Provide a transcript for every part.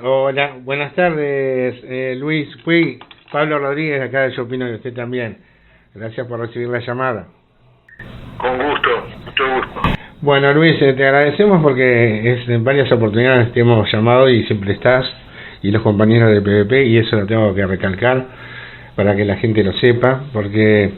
Hola, buenas tardes, Luis. Fui Pablo Rodríguez, acá de Yo Opino de Usted También. Gracias por recibir la llamada. Con gusto, mucho gusto. Bueno, Luis, te agradecemos porque en varias oportunidades te hemos llamado y siempre estás, y los compañeros de PVP, y eso lo tengo que recalcar para que la gente lo sepa, porque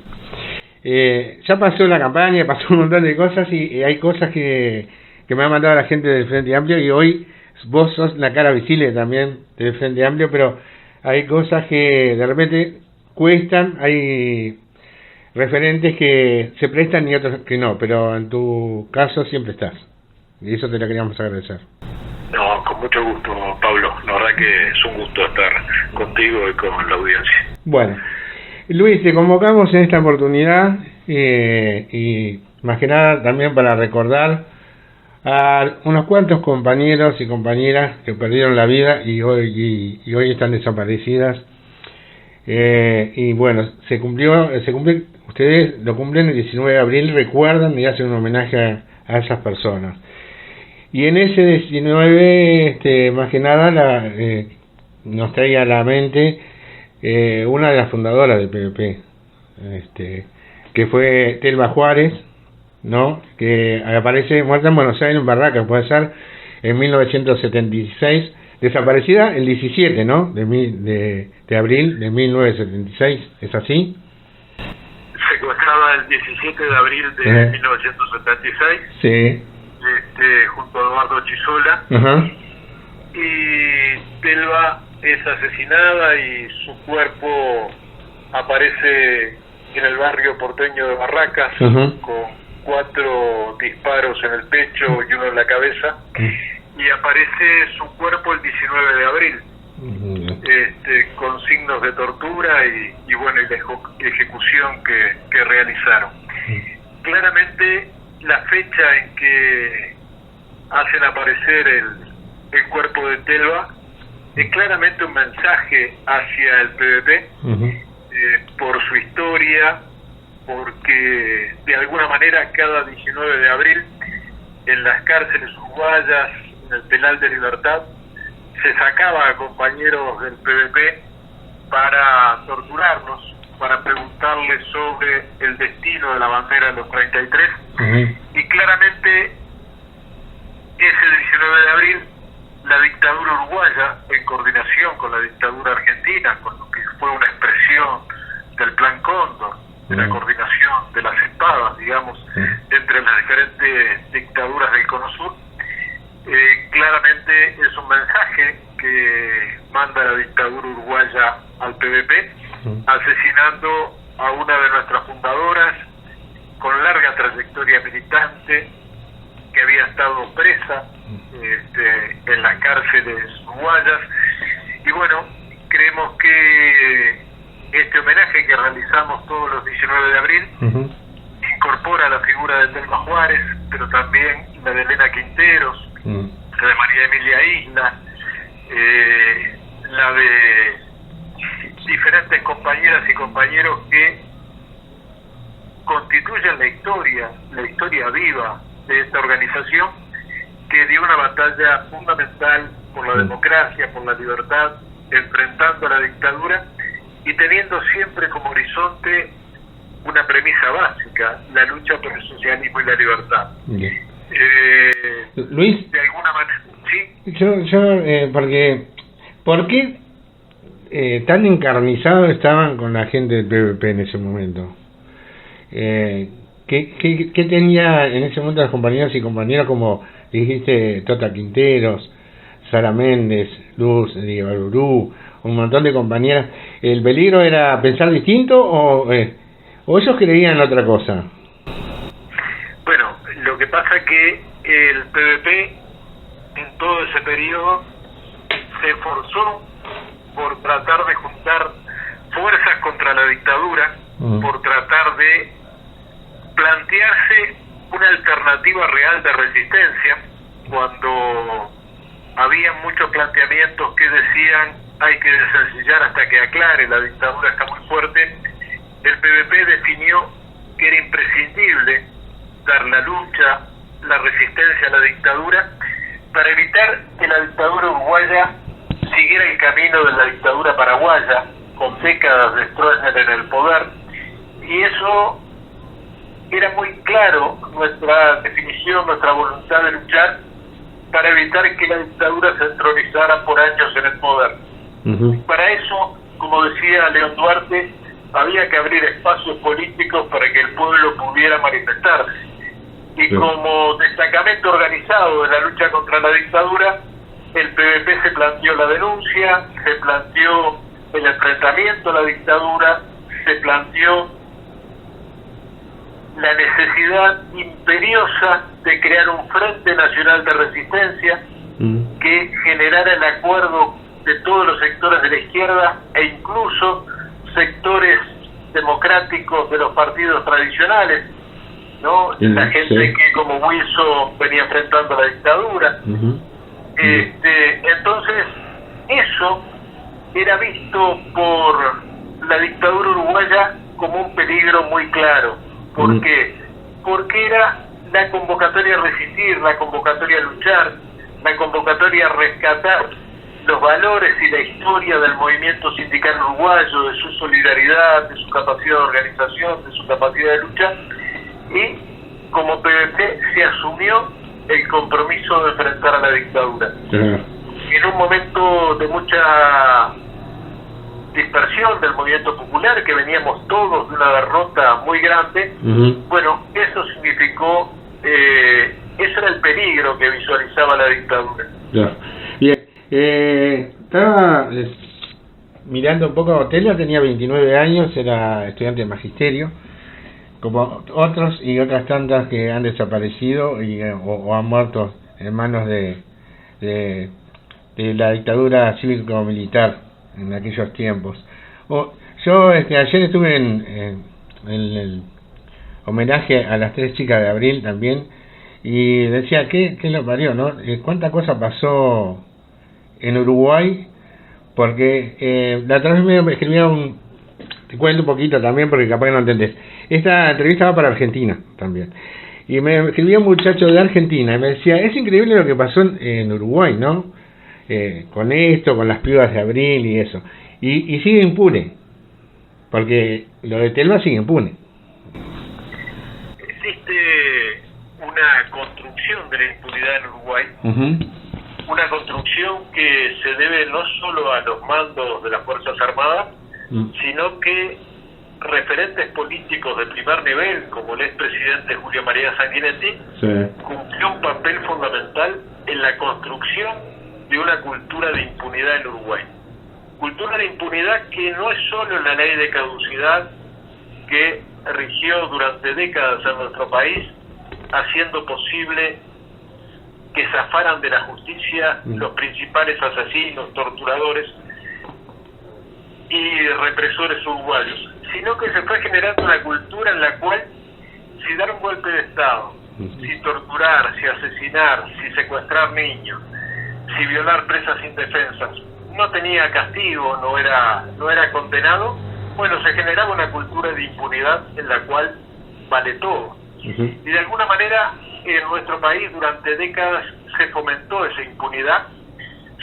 ya pasó la campaña, pasó un montón de cosas y hay cosas que me ha mandado la gente del Frente Amplio, y hoy vos sos la cara visible también del Frente Amplio, pero hay cosas que de repente cuestan, hay referentes que se prestan y otros que no, pero en tu caso siempre estás, y eso te lo queríamos agradecer. No, con mucho gusto, Pablo. La verdad que es un gusto estar contigo y con la audiencia. Bueno, Luis, te convocamos en esta oportunidad y más que nada también para recordar a unos cuantos compañeros y compañeras que perdieron la vida y hoy están desaparecidas. Y bueno, ustedes lo cumplen el 19 de abril, recuerdan y hacen un homenaje a esas personas. Y en ese 19, más que nada, nos trae a la mente una de las fundadoras del PVP, que fue Telva Juárez, ¿no? Que aparece muerta en Buenos Aires, en Barracas, puede ser, en 1976, desaparecida el 17, ¿no? de abril de 1976, ¿es así? Secuestrada el 17 de abril de 1976, sí. Junto a Eduardo Chisola. Ajá. Y Telva es asesinada y su cuerpo aparece en el barrio porteño de Barracas, ajá, con 4 disparos en el pecho y uno en la cabeza, y aparece su cuerpo el 19 de abril, con signos de tortura y bueno, y la ejecución que realizaron. Claramente la fecha en que hacen aparecer el cuerpo de Telva es claramente un mensaje hacia el PVP, por su historia, porque de alguna manera cada 19 de abril en las cárceles uruguayas, en el penal de Libertad, se sacaba a compañeros del PVP para torturarlos, para preguntarles sobre el destino de la bandera de los 33, y claramente ese 19 de abril la dictadura uruguaya, en coordinación con la dictadura argentina, con lo que fue una expresión del Plan Cóndor, de la coordinación de las espadas, digamos, entre las diferentes dictaduras del Cono Sur, claramente es un mensaje que manda la dictadura uruguaya al PVP, asesinando a una de nuestras fundadoras con larga trayectoria militante, que había estado presa en las cárceles uruguayas. Y bueno, creemos que este homenaje que realizamos todos los 19 de abril incorpora la figura de Telva Juárez, pero también la de Elena Quinteros, la de María Emilia Isla, la de diferentes compañeras y compañeros que constituyen la historia viva de esta organización, que dio una batalla fundamental por la democracia, por la libertad, enfrentando a la dictadura y teniendo siempre como horizonte una premisa básica: la lucha por el socialismo y la libertad. Luis, de alguna manera, ¿sí? Yo ¿por qué tan encarnizados estaban con la gente del PVP en ese momento? ¿Qué tenía en ese momento las compañeras y compañeros, como dijiste, Tota Quinteros, Sara Méndez, Luz Dibarurú, un montón de compañeras? ¿El peligro era pensar distinto o ellos creían otra cosa? Bueno, lo que pasa es que el PVP en todo ese periodo se esforzó por tratar de juntar fuerzas contra la dictadura, por tratar de plantearse una alternativa real de resistencia, cuando había muchos planteamientos que decían hay que desencillar hasta que aclare, la dictadura está muy fuerte. El PVP definió que era imprescindible dar la lucha, la resistencia a la dictadura, para evitar que la dictadura uruguaya siguiera el camino de la dictadura paraguaya, con décadas de Stroessner en el poder, y eso era muy claro nuestra definición, nuestra voluntad de luchar para evitar que la dictadura se entronizara por años en el poder. Para eso, como decía León Duarte, había que abrir espacios políticos para que el pueblo pudiera manifestarse. Y como destacamento organizado de la lucha contra la dictadura, el PVP se planteó la denuncia, se planteó el enfrentamiento a la dictadura, se planteó la necesidad imperiosa de crear un Frente Nacional de Resistencia que generara el acuerdo de todos los sectores de la izquierda e incluso sectores democráticos de los partidos tradicionales, ¿no? La gente que como Wilson venía enfrentando a la dictadura. Entonces, eso era visto por la dictadura uruguaya como un peligro muy claro. ¿Por qué? Porque era la convocatoria a resistir, la convocatoria a luchar, la convocatoria a rescatar los valores y la historia del movimiento sindical uruguayo, de su solidaridad, de su capacidad de organización, de su capacidad de lucha, y como PVP se asumió el compromiso de enfrentar a la dictadura. En un momento de mucha dispersión del movimiento popular, que veníamos todos de una derrota muy grande, bueno, eso significó, eso era el peligro que visualizaba la dictadura. Bien, estaba mirando un poco, Telia tenía 29 años, era estudiante de magisterio, como otros y otras tantas que han desaparecido y o han muerto en manos de la dictadura cívico-militar en aquellos tiempos. Yo ayer estuve en el homenaje a las 3 chicas de abril también, y decía, ¿qué lo parió, no? ¿Cuánta cosa pasó en Uruguay? Porque la otra vez me escribía te cuento un poquito también porque capaz que no entendés. Esta entrevista va para Argentina también. Y me escribía un muchacho de Argentina y me decía, es increíble lo que pasó en Uruguay, ¿no? Con esto, con las pibas de abril y eso. Y sigue impune. Porque lo de Telma sigue impune. Existe una construcción de la impunidad en Uruguay. Una construcción que se debe no solo a los mandos de las Fuerzas Armadas, sino que referentes políticos de primer nivel, como el expresidente Julio María Sanguinetti, cumplió un papel fundamental en la construcción de una cultura de impunidad en Uruguay. Cultura de impunidad que no es solo la ley de caducidad que rigió durante décadas en nuestro país, haciendo posible que zafaran de la justicia los principales asesinos, torturadores y represores uruguayos, sino que se fue generando una cultura en la cual si dar un golpe de Estado, si torturar, si asesinar, si secuestrar niños, si violar presas indefensas no tenía castigo, no era condenado, bueno, se generaba una cultura de impunidad en la cual vale todo. Y de alguna manera en nuestro país durante décadas se fomentó esa impunidad,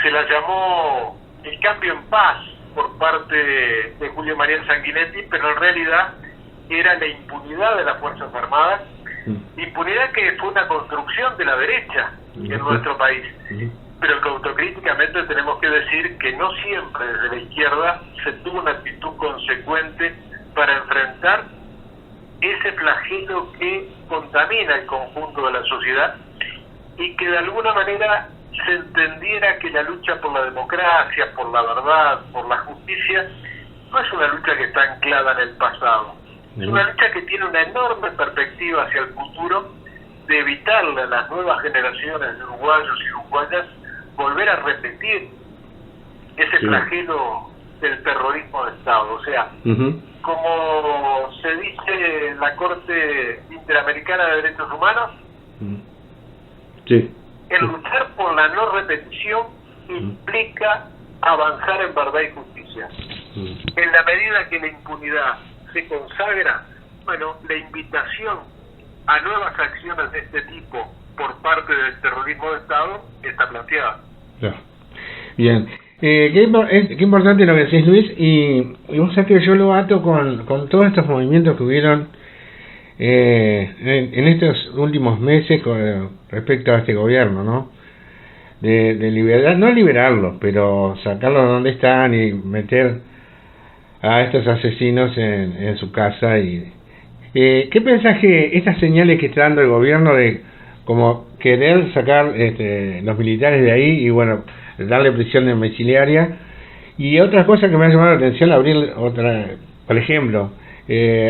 se la llamó el cambio en paz por parte de Julio María Sanguinetti, pero en realidad era la impunidad de las Fuerzas Armadas, impunidad que fue una construcción de la derecha en nuestro país, pero que autocríticamente tenemos que decir que no siempre desde la izquierda se tuvo una actitud consecuente para enfrentar ese flagelo que contamina el conjunto de la sociedad y que de alguna manera se entendiera que la lucha por la democracia, por la verdad, por la justicia, no es una lucha que está anclada en el pasado, es una lucha que tiene una enorme perspectiva hacia el futuro de evitarle a las nuevas generaciones de uruguayos y uruguayas volver a repetir ese flagelo del terrorismo de Estado. O sea, como se dice en la Corte Interamericana de Derechos Humanos, el luchar por la no repetición implica avanzar en verdad y justicia. En la medida que la impunidad se consagra, bueno, la invitación a nuevas acciones de este tipo por parte del terrorismo de Estado está planteada. Bien. Qué importante lo que decís, Luis, y vos sabés que yo lo ato con todos estos movimientos que hubieron en estos últimos meses con respecto a este gobierno, ¿no? De liberar, no liberarlos, pero sacarlos de donde están y meter a estos asesinos en su casa. Y ¿qué pensás que estas señales que está dando el gobierno de como querer sacar los militares de ahí y bueno, darle prisión domiciliaria? Y otra cosa que me ha llamado la atención, abrir otra, por ejemplo,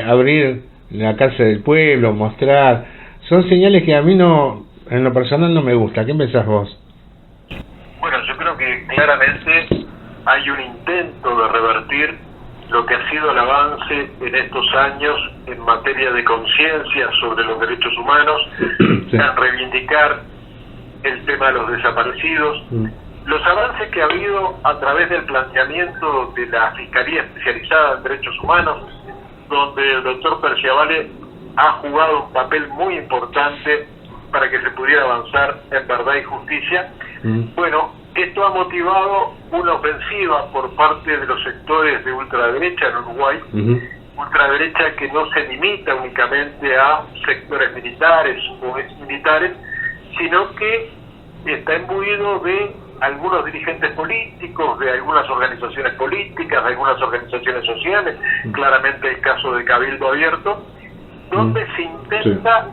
abrir la cárcel del pueblo, mostrar, son señales que a mí no, en lo personal no me gusta. ¿Qué pensás vos? Bueno, yo creo que claramente hay un intento de revertir lo que ha sido el avance en estos años en materia de conciencia sobre los derechos humanos, sí, en reivindicar el tema de los desaparecidos, los avances que ha habido a través del planteamiento de la Fiscalía Especializada en Derechos Humanos, donde el doctor Perciavale ha jugado un papel muy importante para que se pudiera avanzar en verdad y justicia. Bueno, esto ha motivado una ofensiva por parte de los sectores de ultraderecha en Uruguay, ultraderecha que no se limita únicamente a sectores militares o exmilitares, sino que está imbuido de algunos dirigentes políticos, de algunas organizaciones políticas, de algunas organizaciones sociales, claramente el caso de Cabildo Abierto, donde se intenta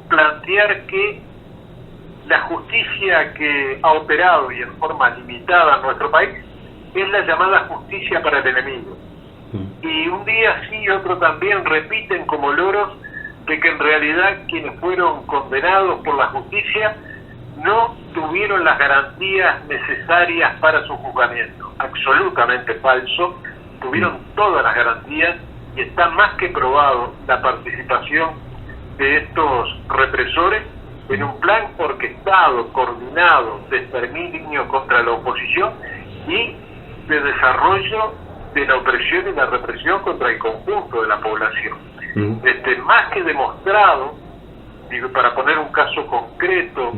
plantear que la justicia que ha operado y en forma limitada en nuestro país es la llamada justicia para el enemigo. Y un día sí y otro también repiten como loros de que en realidad quienes fueron condenados por la justicia no tuvieron las garantías necesarias para su juzgamiento. Absolutamente falso. Tuvieron todas las garantías y está más que probado la participación de estos represores en un plan orquestado, coordinado, de exterminio contra la oposición y de desarrollo de la opresión y la represión contra el conjunto de la población. Más que demostrado, digo, para poner un caso concreto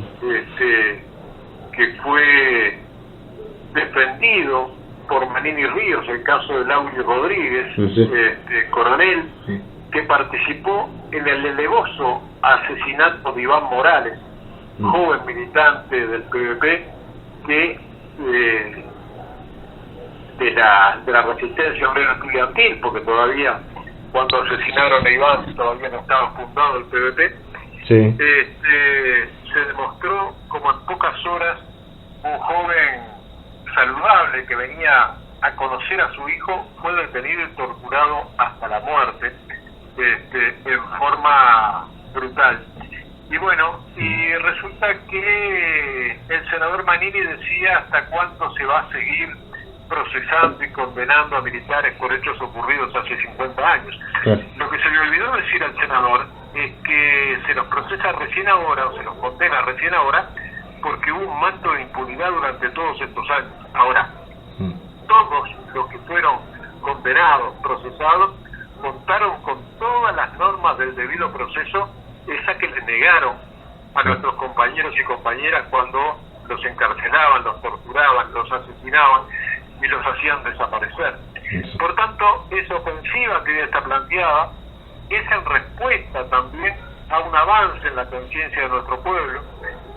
que fue defendido por Manini Ríos, el caso de Lauri Rodríguez, coronel, que participó en el elevoso asesinato de Iván Morales, joven militante del PVP, que de la resistencia obrera estudiantil, porque todavía cuando asesinaron a Iván todavía no estaba fundado el PVP. Se demostró como en pocas horas un joven saludable que venía a conocer a su hijo fue detenido y torturado hasta la muerte, en forma brutal. Y bueno, y resulta que el senador Manini decía hasta cuándo se va a seguir procesando y condenando a militares por hechos ocurridos hace 50 años. Lo que se le olvidó decir al senador es que se los procesa recién ahora, o se los condena recién ahora, porque hubo un manto de impunidad durante todos estos años. Ahora, todos los que fueron condenados, procesados, contaron con todas las normas del debido proceso, esa que les negaron a nuestros compañeros y compañeras cuando los encarcelaban, los torturaban, los asesinaban y los hacían desaparecer. Por tanto, esa ofensiva que ya está planteada es en respuesta también a un avance en la conciencia de nuestro pueblo,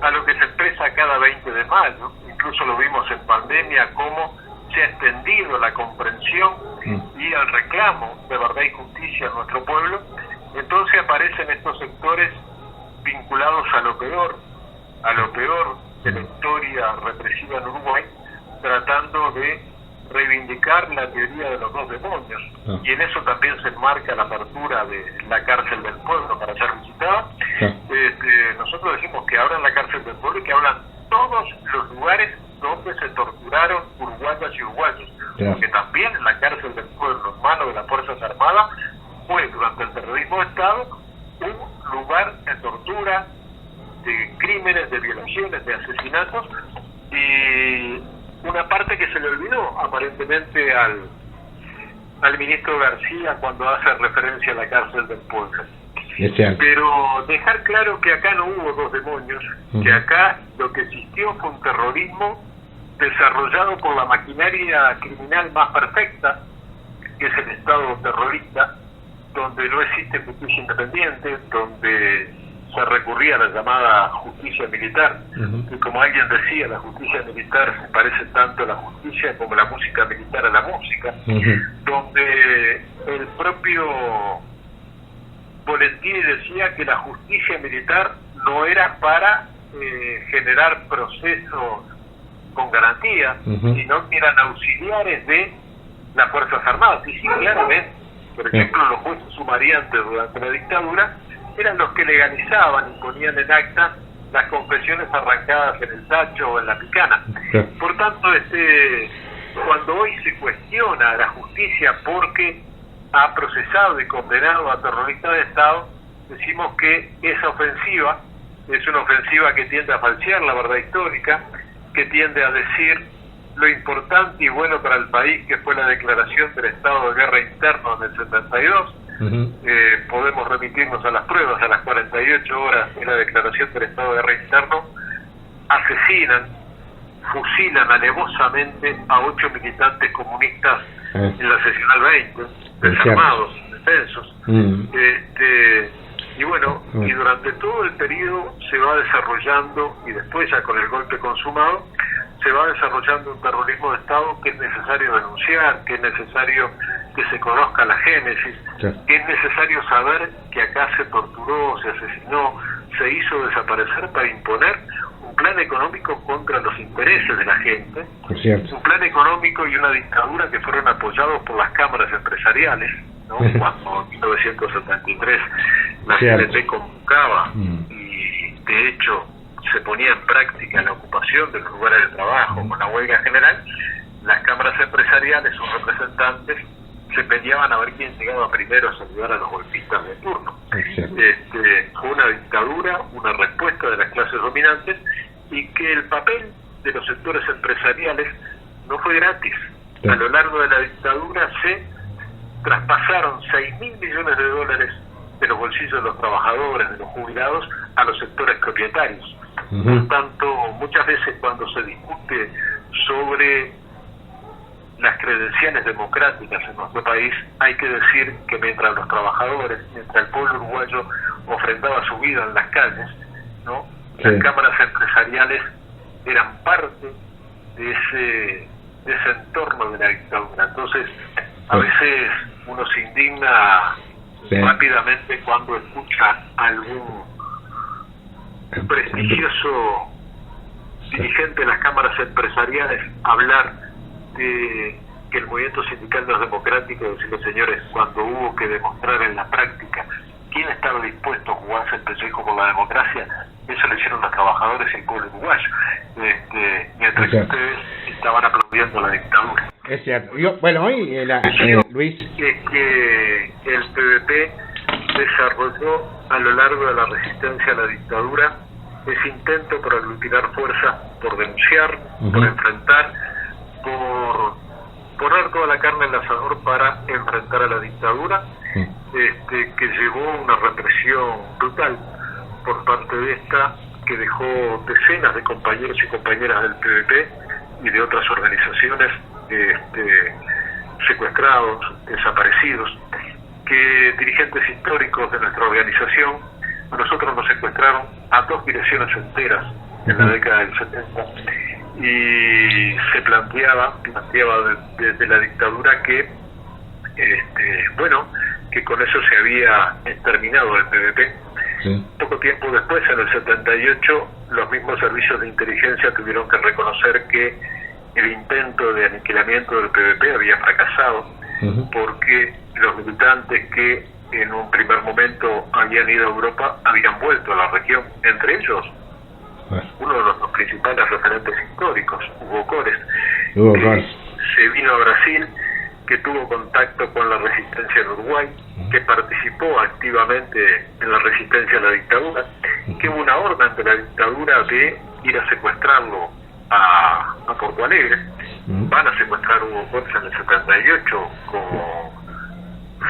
a lo que se expresa cada 20 de mayo. Incluso lo vimos en pandemia, cómo se ha extendido la comprensión y el reclamo de verdad y justicia en nuestro pueblo. Entonces aparecen estos sectores vinculados a lo peor de la historia represiva en Uruguay, tratando de reivindicar la teoría de los dos demonios. Y en eso también se enmarca la apertura de la cárcel del pueblo para ser visitada. Nosotros decimos que abran la cárcel del pueblo y que hablan todos los lugares donde se torturaron uruguayas y uruguayos, porque también en la cárcel del pueblo, en manos de las Fuerzas Armadas, fue durante el terrorismo de Estado un lugar de tortura, de crímenes, de violaciones, de asesinatos, y una parte que se le olvidó aparentemente al ministro García cuando hace referencia a la cárcel del pueblo. Pero dejar claro que acá no hubo dos demonios, que acá lo que existió fue un terrorismo desarrollado por la maquinaria criminal más perfecta, que es el Estado terrorista, donde no existe justicia independiente, donde se recurría a la llamada justicia militar, y como alguien decía, la justicia militar se parece tanto a la justicia como la música militar a la música, donde el propio Volentieri decía que la justicia militar no era para generar procesos con garantía, sino que eran auxiliares de las Fuerzas Armadas. Y sí, claramente, por ejemplo, los jueces sumariantes durante la dictadura eran los que legalizaban y ponían en acta las confesiones arrancadas en el tacho o en la picana. Por tanto, cuando hoy se cuestiona a la justicia porque ha procesado y condenado a terroristas de Estado, decimos que esa ofensiva es una ofensiva que tiende a falsear la verdad histórica, que tiende a decir lo importante y bueno para el país que fue la declaración del estado de guerra interno en el 72. Podemos remitirnos a las pruebas. A las 48 horas de la declaración del estado de guerra interno, asesinan, fusilan alevosamente a 8 militantes comunistas en la seccional 20, desarmados, defensos. Y bueno, y durante todo el periodo se va desarrollando, y después ya con el golpe consumado, se va desarrollando un terrorismo de Estado que es necesario denunciar, que es necesario que se conozca la génesis, que es necesario saber que acá se torturó, se asesinó, se hizo desaparecer para imponer un plan económico contra los intereses de la gente, un plan económico y una dictadura que fueron apoyados por las cámaras empresariales, ¿no? Cuando en 1973 la CNT convocaba y de hecho se ponía en práctica la ocupación de los lugares de trabajo con la huelga general, las cámaras empresariales, sus representantes, se peleaban a ver quién llegaba primero a saludar a los golpistas de turno. Fue una dictadura, una respuesta de las clases dominantes, y que el papel de los sectores empresariales no fue gratis. A lo largo de la dictadura se traspasaron 6.000 millones de dólares de los bolsillos de los trabajadores, de los jubilados, a los sectores propietarios. Por tanto, muchas veces cuando se discute sobre las credenciales democráticas en nuestro país, hay que decir que mientras los trabajadores, mientras el pueblo uruguayo ofrendaba su vida en las calles, ¿no? Las cámaras empresariales eran parte de ese entorno de la dictadura. Entonces, a veces uno se indigna rápidamente cuando escucha a algún prestigioso dirigente de las cámaras empresariales hablar de que el movimiento sindical no es democrático, decirle, señores, cuando hubo que demostrar en la práctica quién estaba dispuesto a jugarse el pellejo por la democracia, eso lo hicieron los trabajadores y el pueblo uruguayo, mientras que ustedes estaban aplaudiendo la dictadura. Es cierto. Hoy Luis, es que el PVP desarrolló a lo largo de la resistencia a la dictadura ese intento por aglutinar fuerzas, por denunciar, por enfrentar, por poner toda la carne en el asador para enfrentar a la dictadura, que llevó una represión brutal por parte de esta, que dejó decenas de compañeros y compañeras del PVP y de otras organizaciones secuestrados, desaparecidos, que dirigentes históricos de nuestra organización, a nosotros nos secuestraron a 2 direcciones enteras en la década del 70, y se planteaba desde la dictadura que que con eso se había exterminado el PVP. Poco tiempo después, en el 78, los mismos servicios de inteligencia tuvieron que reconocer que el intento de aniquilamiento del PVP había fracasado, porque los militantes que en un primer momento habían ido a Europa habían vuelto a la región, entre ellos uno de los principales referentes históricos, Hugo Cores, que se vino a Brasil, que tuvo contacto con la resistencia en Uruguay, que participó activamente en la resistencia a la dictadura, que hubo una orden de la dictadura de ir a secuestrarlo a Porto Alegre. Van a secuestrar a Hugo Cores en el 78 con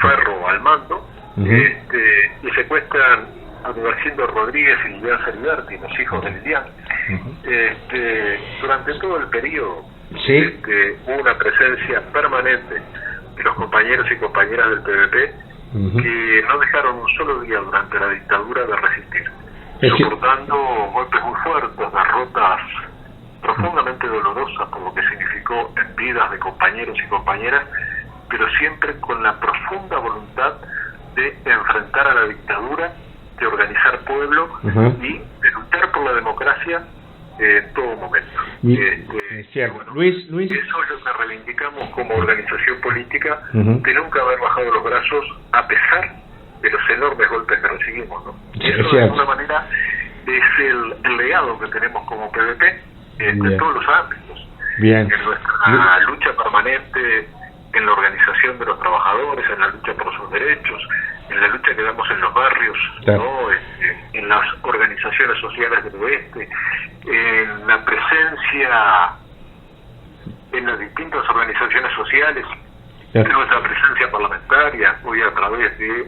Ferro al mando, y secuestran a Lugarcindo Rodríguez y Lilian Celiberti, los hijos de Lilian, Durante todo el periodo sí. Hubo una presencia permanente de los compañeros y compañeras del PVP que no dejaron un solo día durante la dictadura de resistir, soportando golpes muy fuertes, derrotas profundamente dolorosas por lo que significó en vidas de compañeros y compañeras, pero siempre con la profunda voluntad de enfrentar a la dictadura, de organizar pueblo y de luchar por la democracia en todo momento. Cierto. Bueno, Luis. Eso es lo que reivindicamos como organización política, de nunca haber bajado los brazos a pesar de los enormes golpes que recibimos, ¿no? Eso de alguna manera es el legado que tenemos como PVP en todos los ámbitos. Bien. En nuestra lucha permanente, en la organización de los trabajadores, en la lucha por sus derechos, en la lucha que damos en los barrios, ¿no? En las organizaciones sociales del oeste, en la presencia en las distintas organizaciones sociales, en nuestra presencia parlamentaria, hoy a través de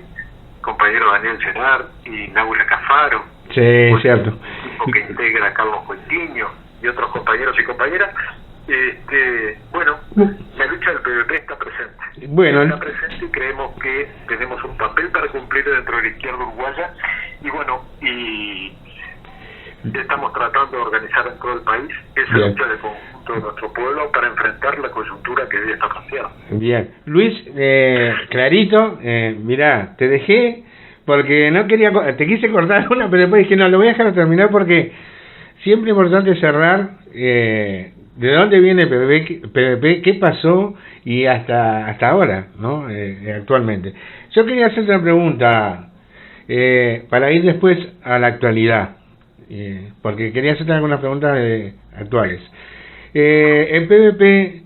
compañero Daniel Gerard y Nahuel Cafaro, cierto, que integra a Carlos Coitiño y otros compañeros y compañeras. Bueno, la lucha del PVP está presente. Está presente y creemos que tenemos un papel para cumplir dentro de la izquierda uruguaya y estamos tratando de organizar en todo el país esa lucha de conjunto de nuestro pueblo para enfrentar la coyuntura que hoy está planteada. Bien, Luis, clarito, mirá, te dejé porque no quería, te quise cortar una, pero después dije no, lo voy a dejar terminar porque siempre es importante cerrar de dónde viene PVP, qué pasó y hasta ahora, ¿no? Actualmente. Yo quería hacerte una pregunta para ir después a la actualidad, porque quería hacerte algunas preguntas actuales. El PVP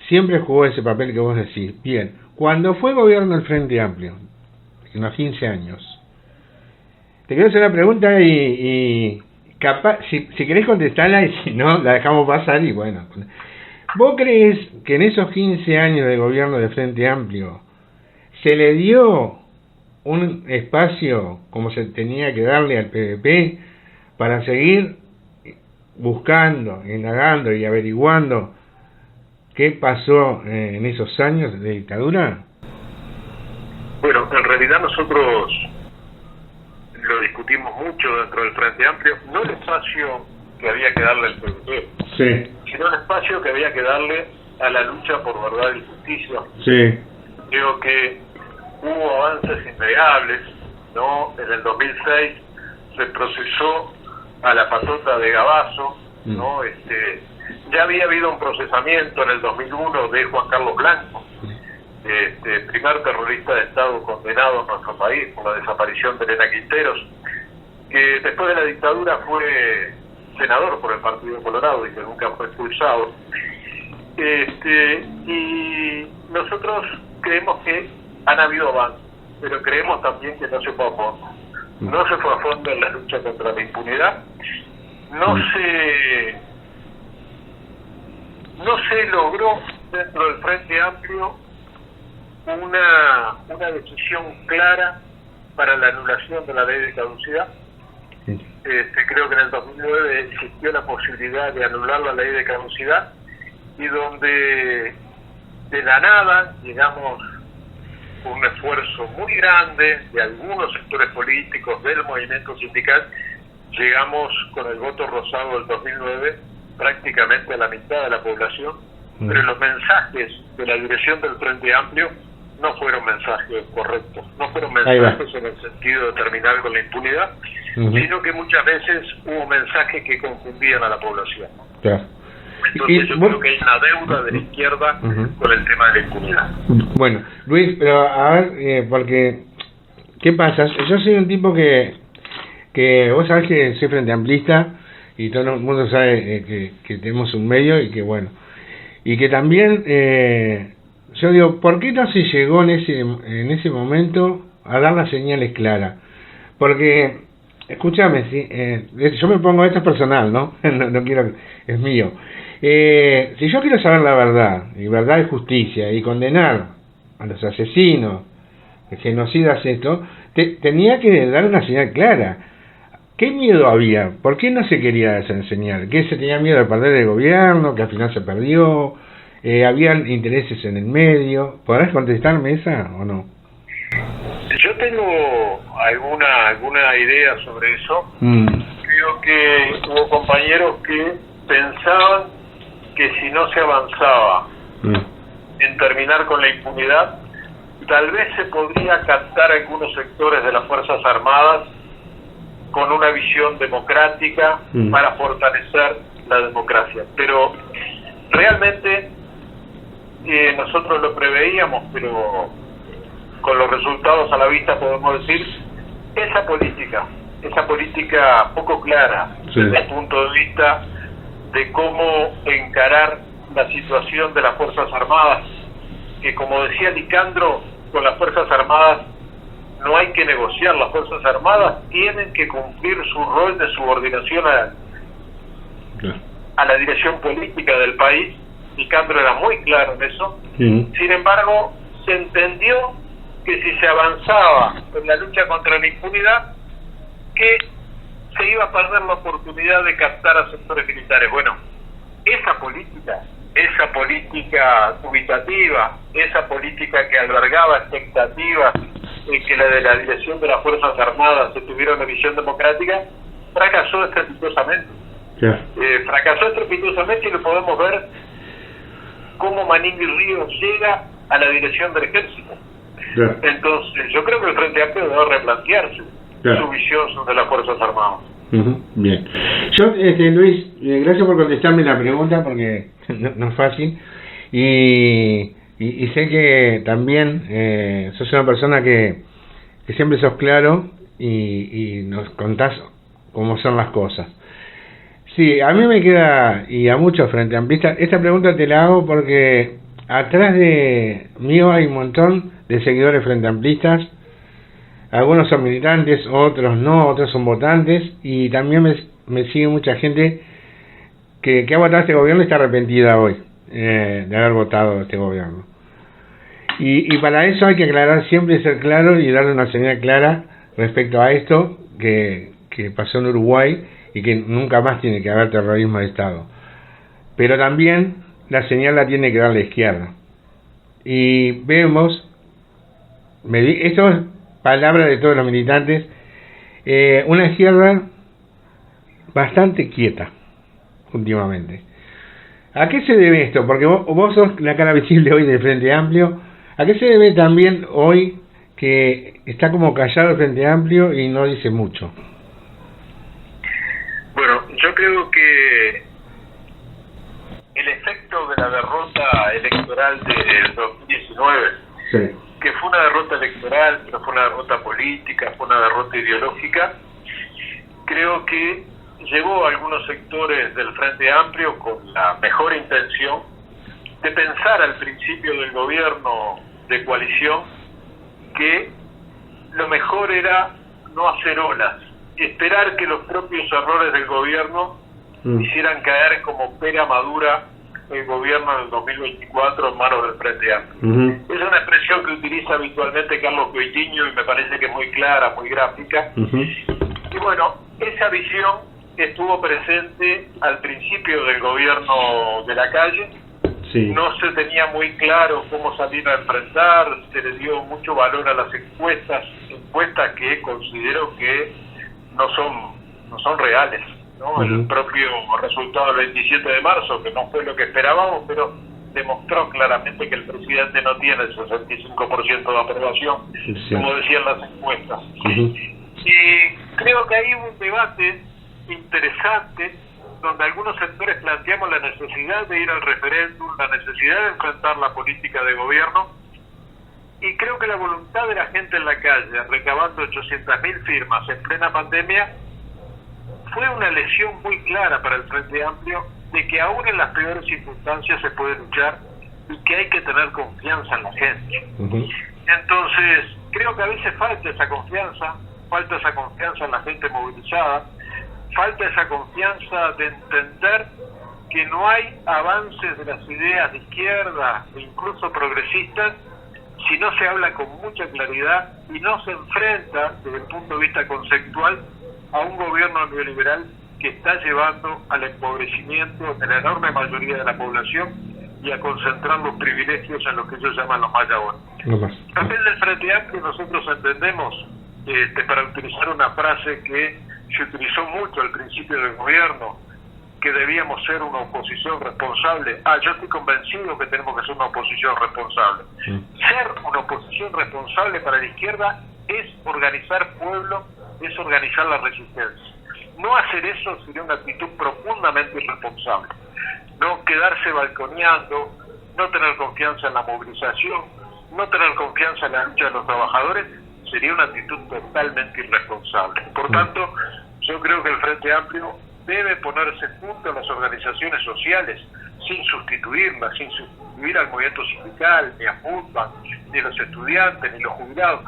siempre jugó ese papel que vos decís. Bien, cuando fue gobierno del Frente Amplio, en los 15 años, te quiero hacer una pregunta y capaz, si querés contestarla y si no, la dejamos pasar y bueno. ¿Vos crees que en esos 15 años de gobierno de Frente Amplio se le dio un espacio como se tenía que darle al PVP para seguir buscando, indagando y averiguando qué pasó en esos años de dictadura? Bueno, en realidad nosotros lo discutimos mucho dentro del Frente Amplio, no el espacio que había que darle al PVP, sino el espacio que había que darle a la lucha por verdad y justicia. Creo que hubo avances innegables, ¿no? En el 2006 se procesó a la patota de Gabazo, ¿no? Ya había habido un procesamiento en el 2001 de Juan Carlos Blanco, primer terrorista de Estado condenado en nuestro país por la desaparición de Elena Quinteros, que después de la dictadura fue senador por el Partido Colorado y que nunca fue expulsado. Y nosotros creemos que han habido avances, pero creemos también que no se fue a fondo. No se fue a fondo en la lucha contra la impunidad, no se logró dentro del Frente Amplio una decisión clara para la anulación de la ley de caducidad. Creo que en el 2009 existió la posibilidad de anular la ley de caducidad y donde de la nada llegamos con un esfuerzo muy grande de algunos sectores políticos del movimiento sindical, llegamos con el voto rosado del 2009 prácticamente a la mitad de la población, pero los mensajes de la dirección del Frente Amplio no fueron mensajes correctos, no fueron mensajes en el sentido de terminar con la impunidad, sino que muchas veces hubo mensajes que confundían a la población. Entonces yo creo que hay una deuda de la izquierda con el tema de la impunidad. Bueno, Luis, pero a ver, porque ¿qué pasa? Yo soy un tipo que vos sabés que soy frente amplista y todo el mundo sabe que tenemos un medio y que bueno, y que también yo digo, ¿por qué no se llegó en ese momento a dar las señales claras? Porque, escúchame, yo me pongo, esto es personal, ¿no? No quiero, es mío. Si yo quiero saber la verdad, y verdad y justicia, y condenar a los asesinos, genocidas, tenía que dar una señal clara. ¿qué miedo había? ¿Por qué no se quería desenseñar? ¿Qué se tenía miedo de perder el gobierno? ¿Que al final se perdió? ¿Habían intereses en el medio? ¿Podrás contestarme esa o no? Yo tengo alguna idea sobre eso. Creo que hubo compañeros que pensaban que si no se avanzaba en terminar con la impunidad, tal vez se podría captar algunos sectores de las Fuerzas Armadas con una visión democrática para fortalecer la democracia. Pero realmente nosotros lo preveíamos, pero con los resultados a la vista podemos decir esa política poco clara desde el punto de vista de cómo encarar la situación de las Fuerzas Armadas, que como decía Nicandro, con las Fuerzas Armadas no hay que negociar, las Fuerzas Armadas tienen que cumplir su rol de subordinación a la dirección política del país. Nicandro era muy claro en eso. Sin embargo, se entendió que si se avanzaba en la lucha contra la impunidad, que se iba a perder la oportunidad de captar a sectores militares. Bueno, esa política dubitativa, esa política que albergaba expectativas que la de la dirección de las Fuerzas Armadas se tuviera una visión democrática, fracasó estrepitosamente. Fracasó estrepitosamente, y lo podemos ver cómo Maningui Ríos llega a la dirección del ejército. Entonces yo creo que el Frente Amplio debe replantearse su visión sobre las Fuerzas Armadas. Bien. Yo, Luis, gracias por contestarme la pregunta, porque no es fácil, y sé que también sos una persona que siempre sos claro y nos contás cómo son las cosas. Sí, a mí me queda, y a muchos frente amplistas, esta pregunta te la hago porque atrás de mío hay un montón de seguidores frente amplistas. Algunos son militantes, otros no, otros son votantes, y también me sigue mucha gente que ha votado este gobierno y está arrepentida hoy de haber votado este gobierno. Y para eso hay que aclarar siempre, ser claro y darle una señal clara respecto a esto que pasó en Uruguay, y que nunca más tiene que haber terrorismo de Estado. Pero también la señal la tiene que dar la izquierda. Y vemos, esto es palabra de todos los militantes, una izquierda bastante quieta últimamente. ¿A qué se debe esto? Porque vos sos la cara visible hoy del Frente Amplio. ¿A qué se debe también hoy que está como callado el Frente Amplio y no dice mucho? Bueno, yo creo que el efecto de la derrota electoral del 2019, que fue una derrota electoral, pero fue una derrota política, fue una derrota ideológica, creo que llevó a algunos sectores del Frente Amplio con la mejor intención de pensar al principio del gobierno de coalición que lo mejor era no hacer olas, esperar que los propios errores del gobierno hicieran caer como pera madura el gobierno del 2024 en manos del Frente Amplio. Es una expresión que utiliza habitualmente Carlos Coitiño y me parece que es muy clara, muy gráfica. Y bueno, esa visión estuvo presente al principio del gobierno de Lacalle. No se tenía muy claro cómo salir a enfrentar, se le dio mucho valor a las encuestas que considero que no son reales, ¿no? El propio resultado del 27 de marzo, que no fue lo que esperábamos, pero demostró claramente que el presidente no tiene el 65% de aprobación, como decían las encuestas. Y creo que hay un debate interesante donde algunos sectores planteamos la necesidad de ir al referéndum, la necesidad de enfrentar la política de gobierno, y creo que la voluntad de la gente en la calle, recabando 800.000 firmas en plena pandemia, fue una lesión muy clara para el Frente Amplio de que aún en las peores circunstancias se puede luchar y que hay que tener confianza en la gente. Entonces, creo que a veces falta esa confianza en la gente movilizada, falta esa confianza de entender que no hay avances de las ideas de izquierda e incluso progresistas si no se habla con mucha claridad y no se enfrenta desde el punto de vista conceptual a un gobierno neoliberal que está llevando al empobrecimiento de la enorme mayoría de la población y a concentrar los privilegios en lo que ellos llaman los mayabón. También del Frente Amplio nosotros entendemos, para utilizar una frase que se utilizó mucho al principio del gobierno, que debíamos ser una oposición responsable. Yo estoy convencido que tenemos que ser una oposición responsable. Ser una oposición responsable para la izquierda es organizar pueblo, es organizar la resistencia. No hacer eso sería una actitud profundamente irresponsable. No quedarse balconeando, no tener confianza en la movilización, no tener confianza en la lucha de los trabajadores, sería una actitud totalmente irresponsable. Por tanto, yo creo que el Frente Amplio debe ponerse junto a las organizaciones sociales, sin sustituirlas, sin sustituir al movimiento sindical, ni a FUTBA, ni a los estudiantes, ni a los jubilados,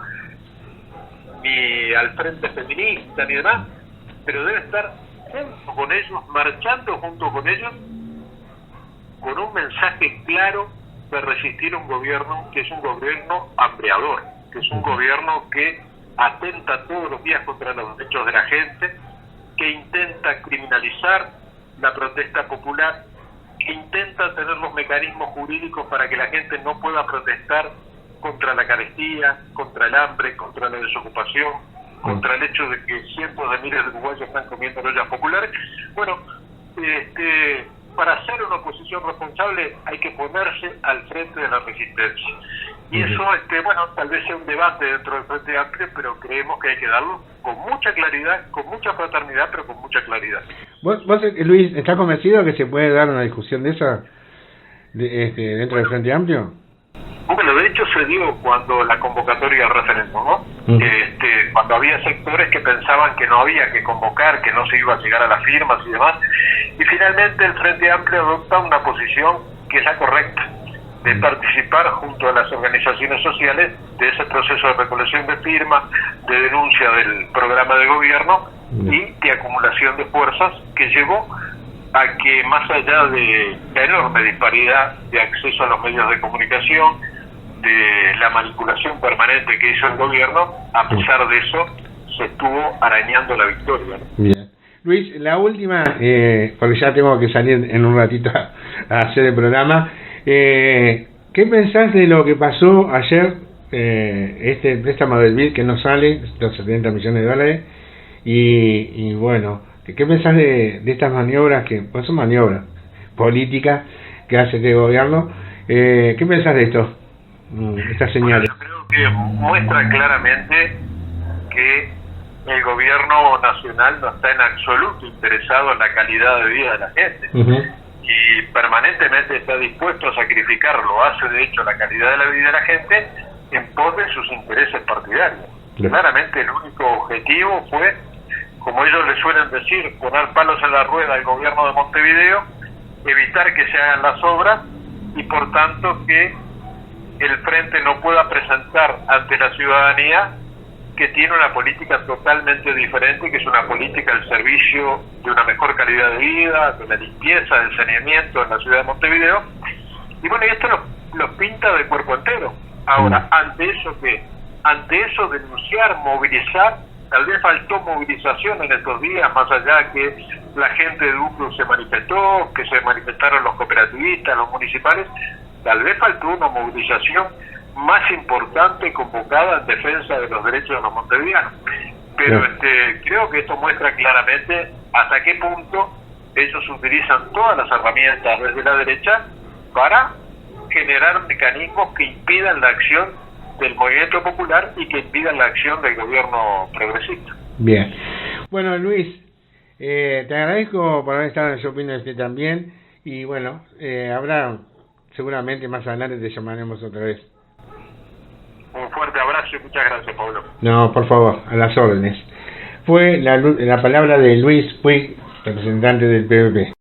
ni al Frente Feminista, ni demás, pero debe estar junto con ellos, marchando junto con ellos, con un mensaje claro de resistir un gobierno que es un gobierno hambreador, que es un gobierno que atenta todos los días contra los derechos de la gente, que intenta criminalizar la protesta popular, que intenta tener los mecanismos jurídicos para que la gente no pueda protestar contra la carestía, contra el hambre, contra la desocupación, contra el hecho de que cientos de miles de uruguayos están comiendo ollas populares. Bueno, para ser una oposición responsable hay que ponerse al frente de la resistencia. Y eso, tal vez sea un debate dentro del Frente Amplio, pero creemos que hay que darlo con mucha claridad, con mucha fraternidad, pero con mucha claridad. ¿Vos Luis, estás convencido que se puede dar una discusión de esa dentro del Frente Amplio? Bueno, de hecho se dio cuando la convocatoria al referéndum, ¿no? Cuando había sectores que pensaban que no había que convocar, que no se iba a llegar a las firmas y demás, y finalmente el Frente Amplio adopta una posición que es la correcta, de participar junto a las organizaciones sociales de ese proceso de recolección de firmas, de denuncia del programa de gobierno y de acumulación de fuerzas que llevó a que, más allá de la enorme disparidad de acceso a los medios de comunicación, de la manipulación permanente que hizo el gobierno, a pesar de eso se estuvo arañando la victoria, ¿no? Bien. Luis, la última, porque ya tengo que salir en un ratito a hacer el programa. ¿Qué pensás de lo que pasó ayer, este préstamo del BID que no sale, los 70 millones de dólares, y bueno, ¿qué pensás de estas maniobras que pues son maniobras políticas que hace este gobierno? ¿Qué pensás de esto, estas señales? Yo creo que muestra claramente que el gobierno nacional no está en absoluto interesado en la calidad de vida de la gente. Y permanentemente está dispuesto a sacrificar, lo hace de hecho, la calidad de la vida de la gente en pos de sus intereses partidarios. Claramente el único objetivo fue, como ellos le suelen decir, poner palos en la rueda al gobierno de Montevideo, evitar que se hagan las obras y por tanto que el Frente no pueda presentar ante la ciudadanía que tiene una política totalmente diferente, que es una política al servicio de una mejor calidad de vida, de la limpieza, del saneamiento en la ciudad de Montevideo. Y bueno, y esto los pinta de cuerpo entero. Ahora, ante eso denunciar, movilizar, tal vez faltó movilización en estos días, más allá que la gente de Ducro se manifestó, que se manifestaron los cooperativistas, los municipales, tal vez faltó una movilización más importante convocada en defensa de los derechos de los montevideanos. Pero creo que esto muestra claramente hasta qué punto ellos utilizan todas las herramientas desde la derecha para generar mecanismos que impidan la acción del movimiento popular y que impidan la acción del gobierno progresista. Bien. Bueno, Luis, te agradezco por haber estado en Yo Opino también, y bueno, habrá seguramente más adelante te llamaremos otra vez. Un fuerte abrazo y muchas gracias, Pablo. No, por favor, a las órdenes. Fue la palabra de Luis Puig, representante del PVP.